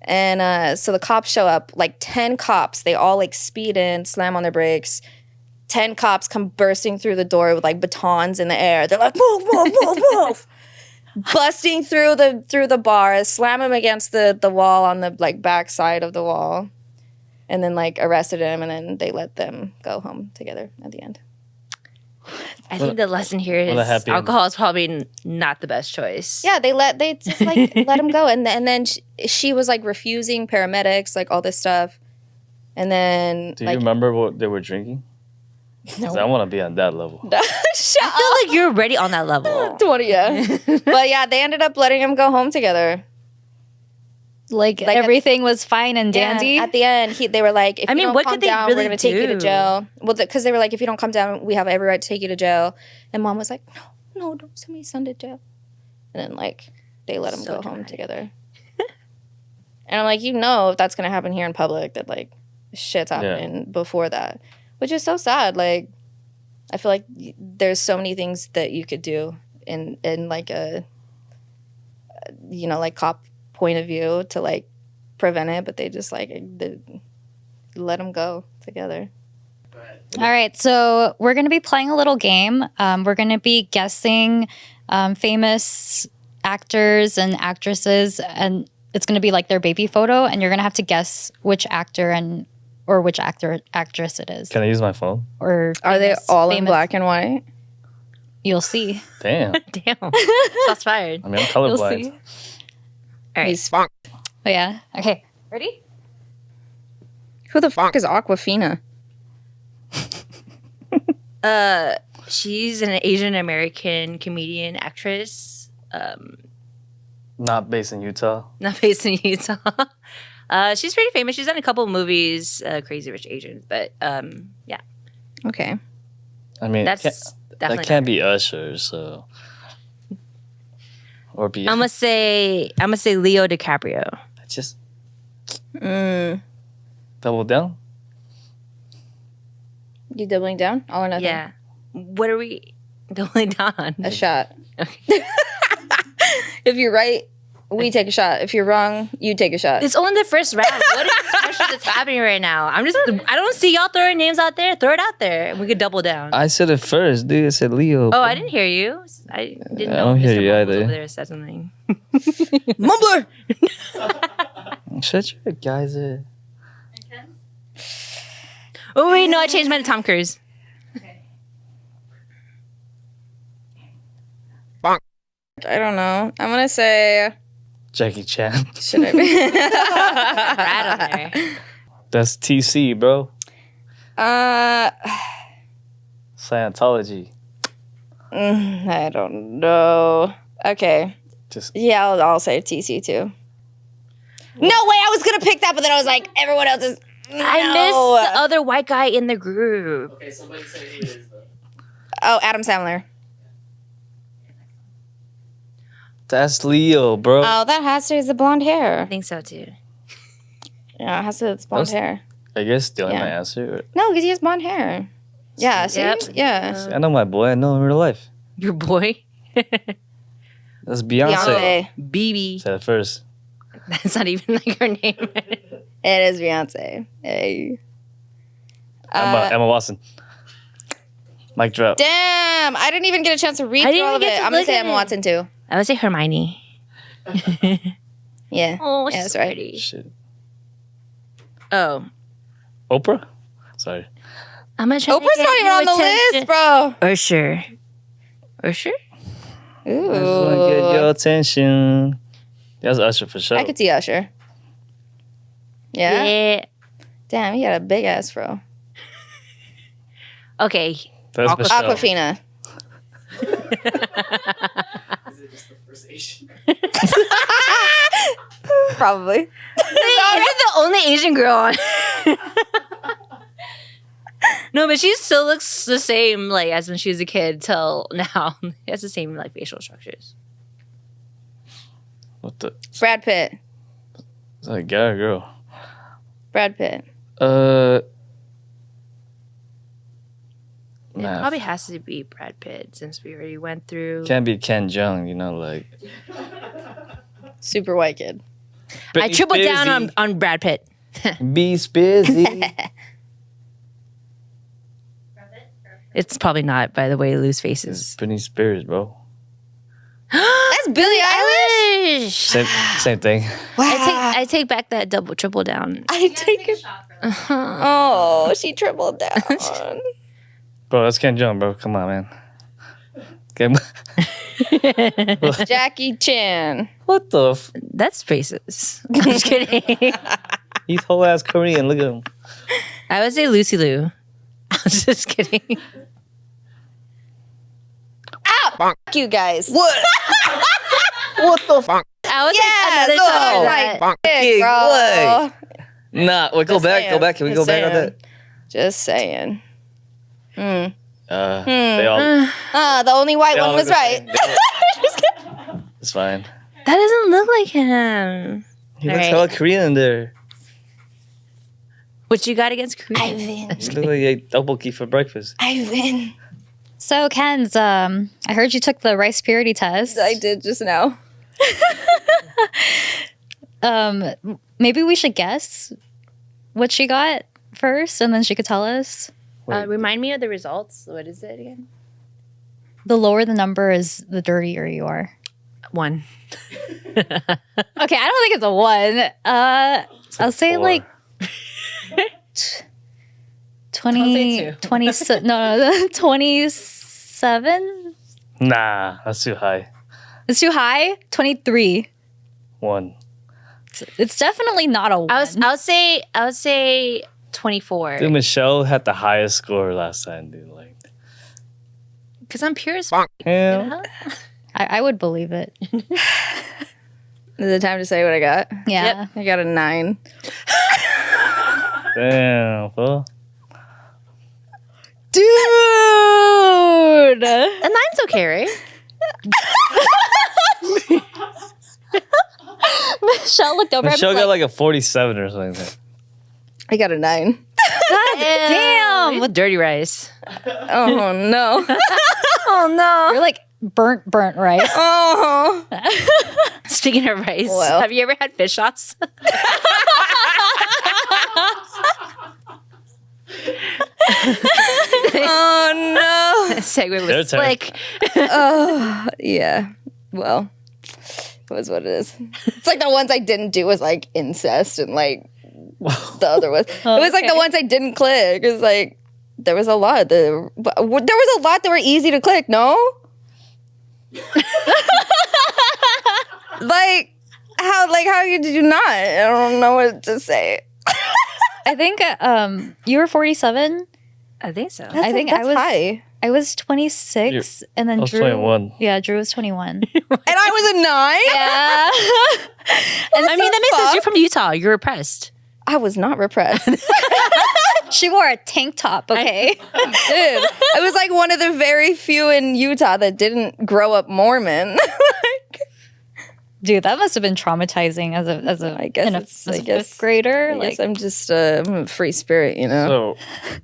And so the cops show up, like 10 cops. They all like speed in, slam on their brakes. 10 cops come bursting through the door with like batons in the air. They're like, "Move, move, move, move." Busting through the bar, slam him against the wall on the like back side of the wall, and then like arrested him, and then they let them go home together at the end. I think the lesson here is alcohol is probably not the best choice. Yeah, they just like let him go, and then she was like refusing paramedics, like all this stuff, and then do you remember what they were drinking? No. I want to be on that level. Shut I feel like you're already on that level. 20, yeah. But yeah, they ended up letting him go home together. Like everything was fine and dandy. Yeah, at the end, they were like, "If you don't calm down, we're going to take you to jail." Well, because they were like, "If you don't calm down, we have every right to take you to jail." And mom was like, "No, don't send my son to jail." And then like they let him go home together. And I'm like, if that's going to happen here in public, that like shit's happening before that. Which is so sad. Like, I feel like there's so many things that you could do in like a, like cop point of view to like prevent it, but they just like they let them go together. All right, so we're going to be playing a little game. We're going to be guessing famous actors and actresses, and it's going to be like their baby photo, and you're going to have to guess which actor or which actress it is. Can I use my phone? Or are they all in black and white? You'll see. Damn. Damn. Shots fired. I mean, I'm colorblind. You'll see. All right. He's funk. Oh, yeah. Okay. Ready? Who the fuck is Aquafina? She's an Asian American comedian actress. Not based in Utah. Not based in Utah. She's pretty famous. She's done a couple of movies, Crazy Rich Asians, but yeah. Okay. I mean, That's Definitely That can't not. be Usher, so or Beyonce. I'm gonna say Leo DiCaprio. Just double down. You doubling down? All or nothing? Yeah. What are we doubling down on? A shot. If you're right, we take a shot. If you're wrong, you take a shot. It's only the first round. What is this pressure that's happening right now? I don't see y'all throwing names out there. Throw it out there and we could double down. I said it first, dude. I said Leo. Oh, I didn't hear you. I didn't know. don't hear Mr. you Mumbles either. Over there said something. Mumbler! Shut your guys in. Oh wait, no, I changed mine to Tom Cruise. I don't know. I'm going to say... Jackie Chan. Should I be? Right on there. That's TC, bro. Uh, Scientology. I don't know. Okay. Just Yeah, I'll say TC too. No way, I was going to pick that, but then I was like, everyone else is... I missed the other white guy in the group. okay. Somebody say he is though. Oh, Adam Sandler. That's Leo, bro. Oh, that has to be the blonde I hair. think so too. Yeah, it has to be blonde Those- hair. I guess stealing Yeah. my answer. No, because he has blonde hair. Yeah, see? Yep. Yeah. I know my boy. I know him in real life. Your boy? That's Beyonce. Beyonce. BB. Said it first. That's not even like her name. It is Beyonce. Hey. Emma Watson. Mic drop. Damn, I didn't even get a chance to read I through didn't all of get it. to I'm going look to say at Emma it. Watson too. I would say Hermione. Yeah. Oh, Yeah, she's that's right. pretty. Shit. Oh. Oprah? Sorry. I'm gonna try to Oprah's get not even you on the attention. list, bro. Usher. Usher? I just want to get your Ooh. attention. That's Usher for sure. I could see Usher. Yeah? Yeah. Damn, he got a big ass fro. Okay. That's Aqua- Michelle. Aquafina. Probably. Is it the only Asian girl on? No, but she still looks the same, like as when she was a kid till now. She has the same like facial structures. What the? Brad Pitt. Is that a guy or girl? Brad Pitt. It Nah, probably has to be Brad Pitt since we already went through. can't be Ken Jeong, you know, like. Super white kid. I Britney tripled down Spearsy. on Brad Pitt. Be Spearsy. It's probably not, by the way, loose It's faces. Britney Spears, bro. That's Billie Eilish. Same thing. I take back that triple down. I take it. Oh, she tripled down. Bro, that's Ken Jeong, bro. Come on, man. Jackie Chan. What the? That's racist. I'm just kidding. He's whole ass Korean. Look at him. I would say Lucy Liu. I'm just kidding. Ow! Fuck you guys. What? What the fuck? I would Yeah, take another so, shot at like, that. Dick, bro. Nah, wait, go Just back. saying. Go back. Can we Just go back on saying. that? Just saying. They all. The only white they all one was look the right. same. They all- It's fine. That doesn't look like him. He All looks right. hella Korean in there. What you got against Korea? I win. He look like he ate tteokbokki for breakfast. I win. So, Kenz, I heard you took the rice purity test. I did just now. Maybe we should guess what she got first, and then she could tell us. Remind me of the results. What is it again? The lower the number is, the dirtier you are. 1. Okay, I don't think it's a 1. I'll say 4. like 20, Don't say 2. 20, no, 27? Nah, that's too high. It's too high? 23. 1. It's definitely not a 1. I would say 24. Dude, Michelle had the highest score last time, dude. Like, Because I'm pure as fuck. hell. I would believe it. Is it time to say what I got? Yeah. I got a 9. Damn, fool. Dude! okay, right? Michelle looked over Michelle at me got like a 47 or something. I got a 9. Damn. With dirty rice. Oh no. Oh no. you're like burnt rice. Oh. Speaking of rice, Well. have you ever had fish sauce? Oh no. Segue Their was turn. slick. Oh yeah. Well, it was what it is. It's like the ones I didn't do was like incest and like the other was. It was like the ones I didn't click. It was like there was a lot. There was a lot that were easy to click. No. How did you not? I don't know what to say. I think you were 47. I think so. I think that's high. I was 26, and then I was Drew 21. Yeah, Drew was 21. And I was a 9. Yeah. I mean, that makes sense. You're from Utah. You're repressed. I was not repressed. She wore a tank top, okay? Dude, I was like one of the very few in Utah that didn't grow up Mormon. Dude, that must have been traumatizing as a I guess as a fifth grader. I guess I'm just I'm a free spirit, you know? So,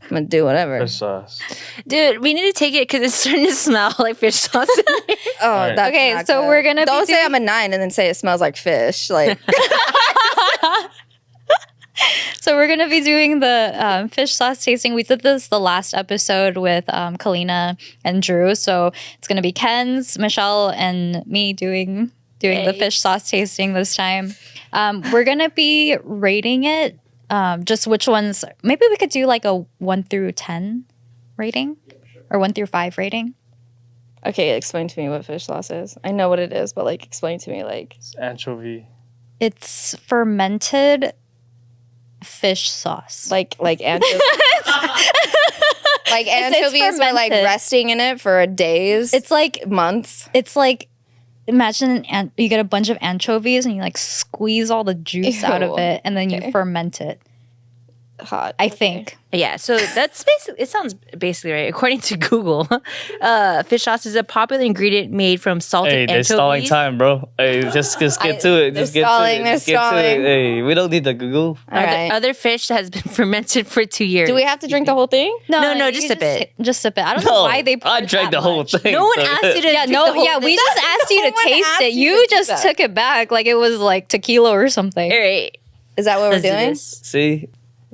I'm gonna do whatever. fish sauce. Dude, we need to take it because it's starting to smell like fish sauce. Oh, right. that's Okay, not so good. we're gonna Don't be say I'm a 9 and then say it smells like fish. Like So we're gonna be doing the fish sauce tasting. We did this the last episode with Kalina and Drew. So it's gonna be Kenz, Michelle, and me doing the fish sauce tasting this time. We're gonna be rating it. Just which ones? Maybe we could do like a 1 through 10 rating, or 1 through 5 rating. okay, explain to me what fish sauce is. I know what it is, but like explain to me like It's anchovy. It's fermented fish sauce. like anchovies. Like anchovies are like fermented. resting in it for days. It's like months. imagine you get a bunch of anchovies and you like squeeze all the juice out of Ew. it and then you Okay. ferment it. Hot. I think. Yeah, so that's basically, it sounds basically right. According to Google, fish sauce is a popular ingredient made from salted Hey, they're anchovies. stalling time, bro. Hey, just get to it. they're Just get stalling, to it. they're Just get to stalling. it. Hey, we don't need the Google. All right. Other fish that has been fermented for 2 years. Do we have to drink the whole thing? No, you just sip it. Just sip it. I don't know No, why they put I drank that the whole much. thing. No one so- asked you to Yeah, drink no, the whole yeah, thing. we just asked you to No one taste asked it. you You to do just that. took it back like it was like tequila or something. All right, Is that what we're let's do doing? this. See?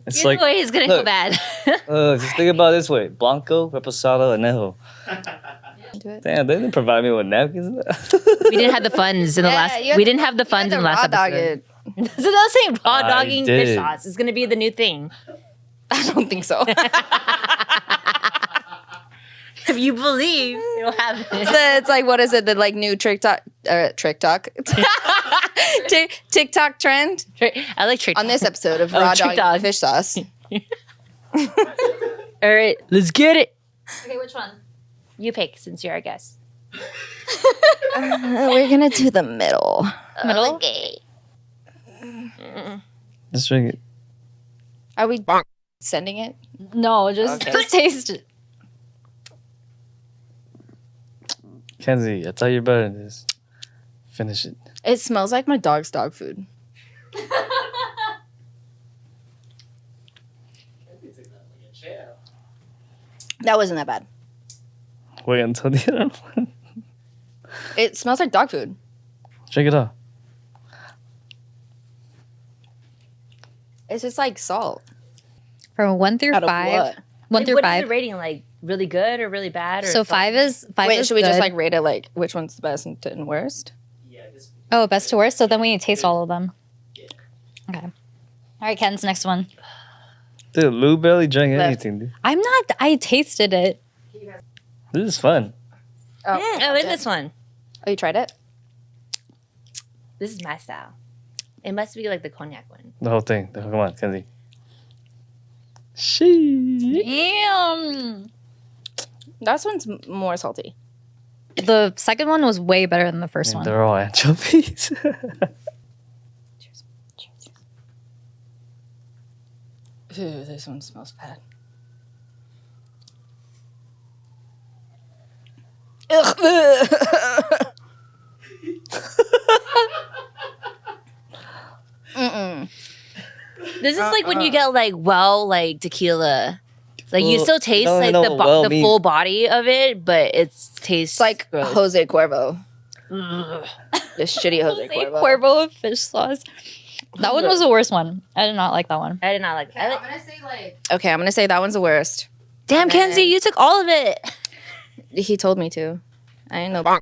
It's Either like, way, it's gonna go look. bad. just think about it this way. Blanco, reposado, anejo. Do it. Damn, they didn't provide me with napkins. We didn't have the funds in the last. We didn't have the funds in the last episode. So they'll say raw I dogging fish did. sauce is gonna be the new thing. I don't think so. If you believe, you'll have it. It's like what is it? The like new TikTok TikTok trend I like trick. on this episode of Oh, raw trick dog dog. fish sauce. All right, let's get it. Okay, which one? You pick since you're our guest. We're gonna do the middle. Middle? Okay. Let's drink it. Are we sending it? No, just taste it. Kenzie, I tell you better than this. Finish it. It smells like my dog's dog food. That wasn't that bad. Wait until the other one. It smells like dog food. Drink it up. It's just like salt. From 1 through Out of 5. what? 1 through What is 5. the rating like? Really good or really bad? Or So 5 is Wait, should we just good. like rate it like which one's the best and worst? Oh, best to worst. So then we need to taste all of them. Okay. All right, Ken's next one. Dude, Lou barely drank Left. anything, dude. I tasted it. This is fun. Oh, I like this one. Oh, you tried it? This is my style. It must be like the cognac one. The whole thing. Come on, Kenzie. She. Damn. That one's more salty. The second one was way better than the first one. They're all anchovies. Ooh, this one smells bad. This is like when you get like tequila. Like you still taste like the full body of it, but it tastes like gross. Jose Cuervo. This shitty Jose Cuervo. Cuervo with fish sauce. That one was the worst one. I did not like that one. I did not like that. I'm gonna say okay, I'm gonna say that one's the worst. Damn, Kenzie, you took all of it. He told me to. I didn't know.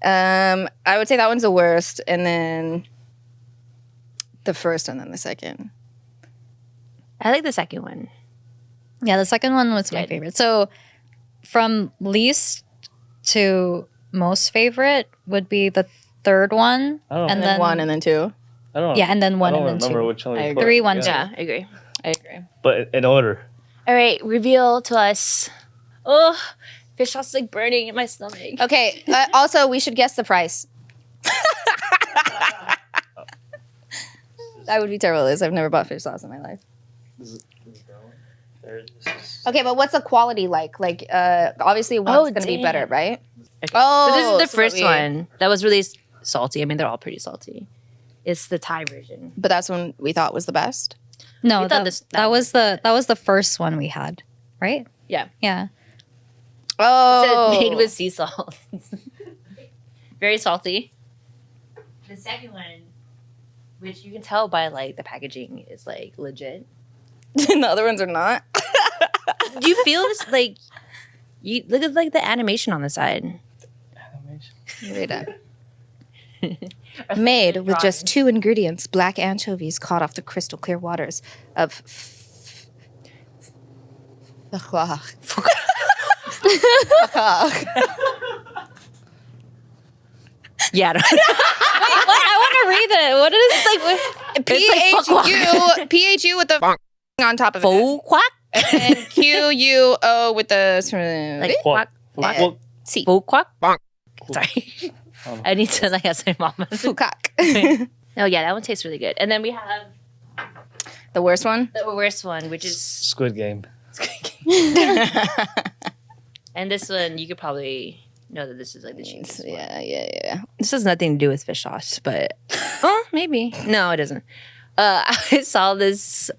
I would say that one's the worst, and then the first, and then the second. I like the second one. Yeah, the second one was my favorite. So from least to most favorite would be the third one. And then one, and then two. I don't. Yeah, and then one, I don't and then remember two. which one. I agree. 3, 1, 2. Yeah, I agree. But in order. All right, reveal to us. Oh, fish sauce is like burning in my stomach. Okay. Also, we should guess the price. That would be terrible. I've never bought fish sauce in my life. Okay, but what's the quality like? Like, obviously, one's going to be better, right? Okay. Oh, so this is the first one that was really salty. I mean, they're all pretty salty. It's the Thai version. But that's one we thought was the best. No, that was the first one we had, right? Yeah. Yeah. Oh, It's made with sea salt. Very salty. The second one, which you can tell by like the packaging, is like legit. And the other ones are not. Do you feel this like? You look at like the animation on the side. Read it. Made with just 2 ingredients: black anchovies caught off the crystal clear waters of. Yeah. What? I want to read it. What is it? PHU with the on top of it. Faux quack. And QUO with the Like quack. C. Faux quack. Sorry. I need to like ask my mom. Fukak. Oh yeah, that one tastes really good. And then we have The worst one? the worst one, which is Squid Game. and this one you could probably know that this is like the cheapest one. Yeah. This has nothing to do with fish sauce, but oh, maybe. No, it doesn't. I saw this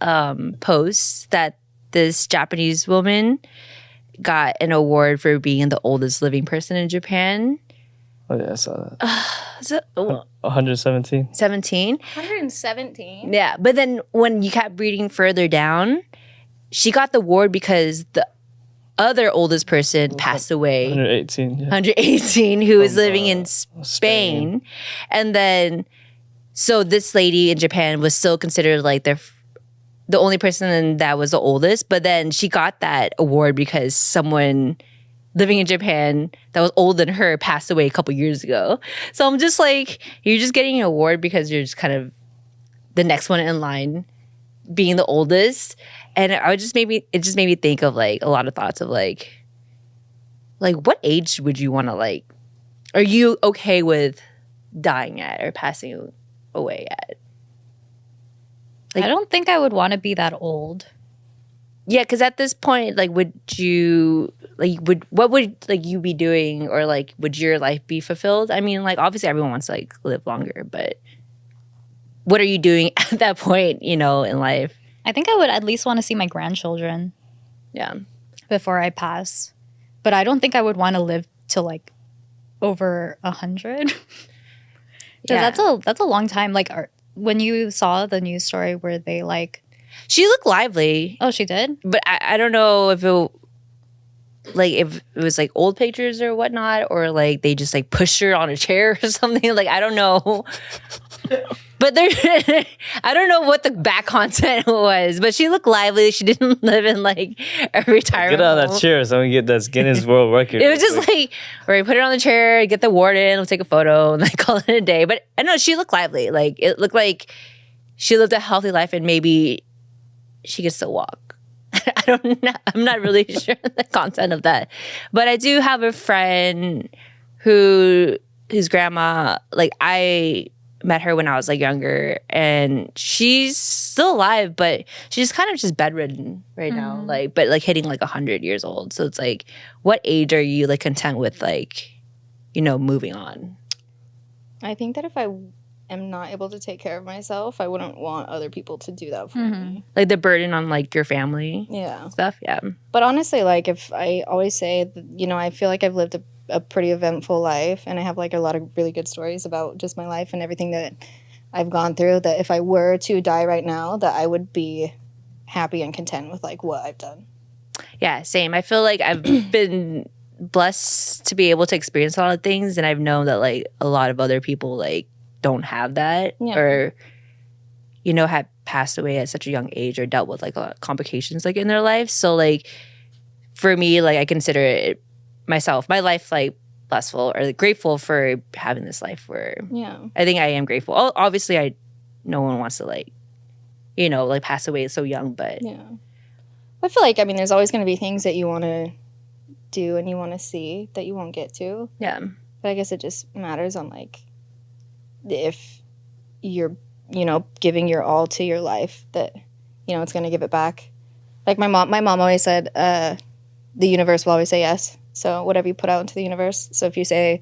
post that this Japanese woman got an award for being the oldest living person in Japan. Oh yeah, I saw that. Is it 117. 17? 117? Yeah, but then when you kept reading further down, she got the award because the other oldest person passed away. 118. Yeah. 118, who was living in Spain. And then, so this lady in Japan was still considered like the only person that was the oldest. But then she got that award because someone living in Japan that was older than her passed away a couple years ago. So I'm just like, you're just getting an award because you're just kind of the next one in line being the oldest. And it just made me think of like a lot of thoughts of like what age would you want to like, are you okay with dying at or passing away at? I don't think I would want to be that old. Yeah, because at this point, like, what would you be doing, or like, would your life be fulfilled? I mean, like, obviously, everyone wants to like live longer, but what are you doing at that point, in life? I think I would at least want to see my grandchildren. Yeah. Before I pass, but I don't think I would want to live to like over 100. Yeah, that's a long time. Like, when you saw the news story where they like. She looked lively. Oh, she did? But I don't know if it was like old pictures or whatnot, or like they just like pushed her on a chair or something. Like, I don't know. But I don't know what the back content was, but she looked lively. She didn't live in like a retirement Get out of home. that chair so we can get that Guinness World Record. It was just like, all right, put her on the chair, get the warden, we'll take a photo, and like call it a day. But I know she looked lively. Like, it looked like she lived a healthy life, and maybe she could still walk. I don't know. I'm not really sure the content of that. But I do have a friend whose grandma, like, I met her when I was like younger, and she's still alive, but she's kind of just bedridden right now, like, but like hitting like 100 years old. So it's like, what age are you like content with, like, you know, moving on? I think that if I am not able to take care of myself, I wouldn't want other people to do that for me. Like the burden on like your family, stuff. Yeah. But honestly, like, if I always say, that, you know, I feel like I've lived a pretty eventful life, and I have like a lot of really good stories about just my life and everything that I've gone through, that if I were to die right now, that I would be happy and content with like what I've done. Yeah, same. I feel like I've been blessed to be able to experience a lot of things, and I've known that like a lot of other people like don't have that, or, you know, have passed away at such a young age or dealt with like a lot of complications like in their life. So like for me, like I consider it myself, my life, like blissful or like, grateful for having this life where I think I am grateful. Obviously, no one wants to like, you know, like pass away so young, but I feel like, I mean, there's always going to be things that you want to do and you want to see that you won't get to. Yeah. But I guess it just matters on like if you're, you know, giving your all to your life, that, you know, it's going to give it back. Like my mom always said, the universe will always say yes. So whatever you put out into the universe. So if you say,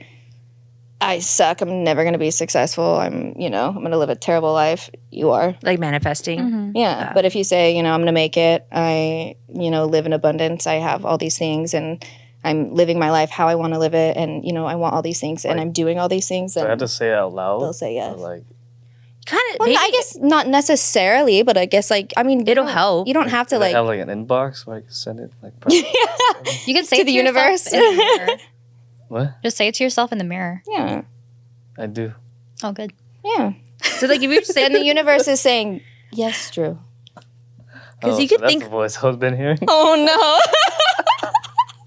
I suck, I'm never going to be successful, I'm going to live a terrible life, you are. Like manifesting. Yeah. But if you say, you know, I'm going to make it, I, you know, live in abundance, I have all these things, and I'm living my life how I want to live it, and, you know, I want all these things, and I'm doing all these things. Do I have to say it out loud? They'll say yes. Like, kind of. Well, I guess not necessarily, but I guess like, I mean, it'll help. You don't have to like have like an inbox where I can send it like you can say to it the universe. In the mirror. What? Just say it to yourself in the mirror. Yeah. I do. Oh, good. Yeah. So like if you say, and the universe is saying yes, Drew. Because you could that's think the voice I've been hearing. Oh no.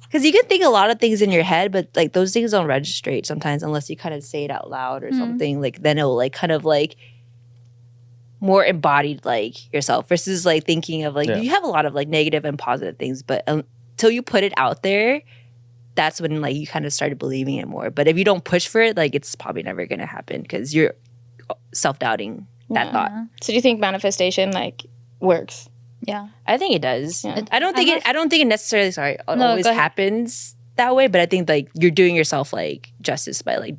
Because you can think a lot of things in your head, but like those things don't register sometimes unless you kind of say it out loud or something. Like then it'll like kind of like more embodied like yourself versus like thinking of like you have a lot of like negative and positive things, but until you put it out there, that's when like you kind of started believing it more. But if you don't push for it, like it's probably never gonna happen because you're self-doubting that thought. So do you think manifestation like works? Yeah, I think it does. Yeah. I don't think it necessarily always happens that way, but I think like you're doing yourself like justice by like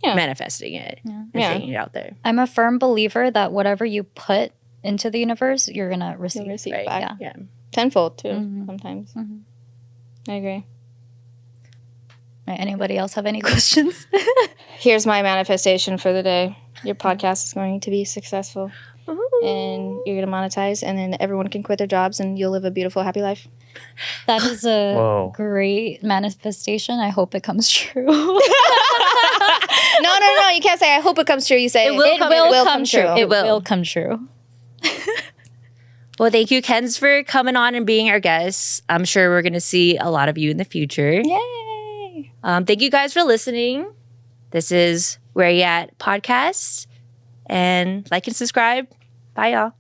manifesting it and saying it out there. I'm a firm believer that whatever you put into the universe, you're gonna receive. Right. Back. Yeah. Tenfold too. Sometimes. I agree. Right, anybody else have any questions? Here's my manifestation for the day. Your podcast is going to be successful. And you're going to monetize, and then everyone can quit their jobs, and you'll live a beautiful, happy life. That is a great manifestation. I hope it comes true. No. You can't say, I hope it comes true. You say, it will come true. It will come true. Well, thank you, Kenz, for coming on and being our guest. I'm sure we're going to see a lot of you in the future. Yay. Thank you guys for listening. This is Where You At Podcast. And like and subscribe. Bye, y'all.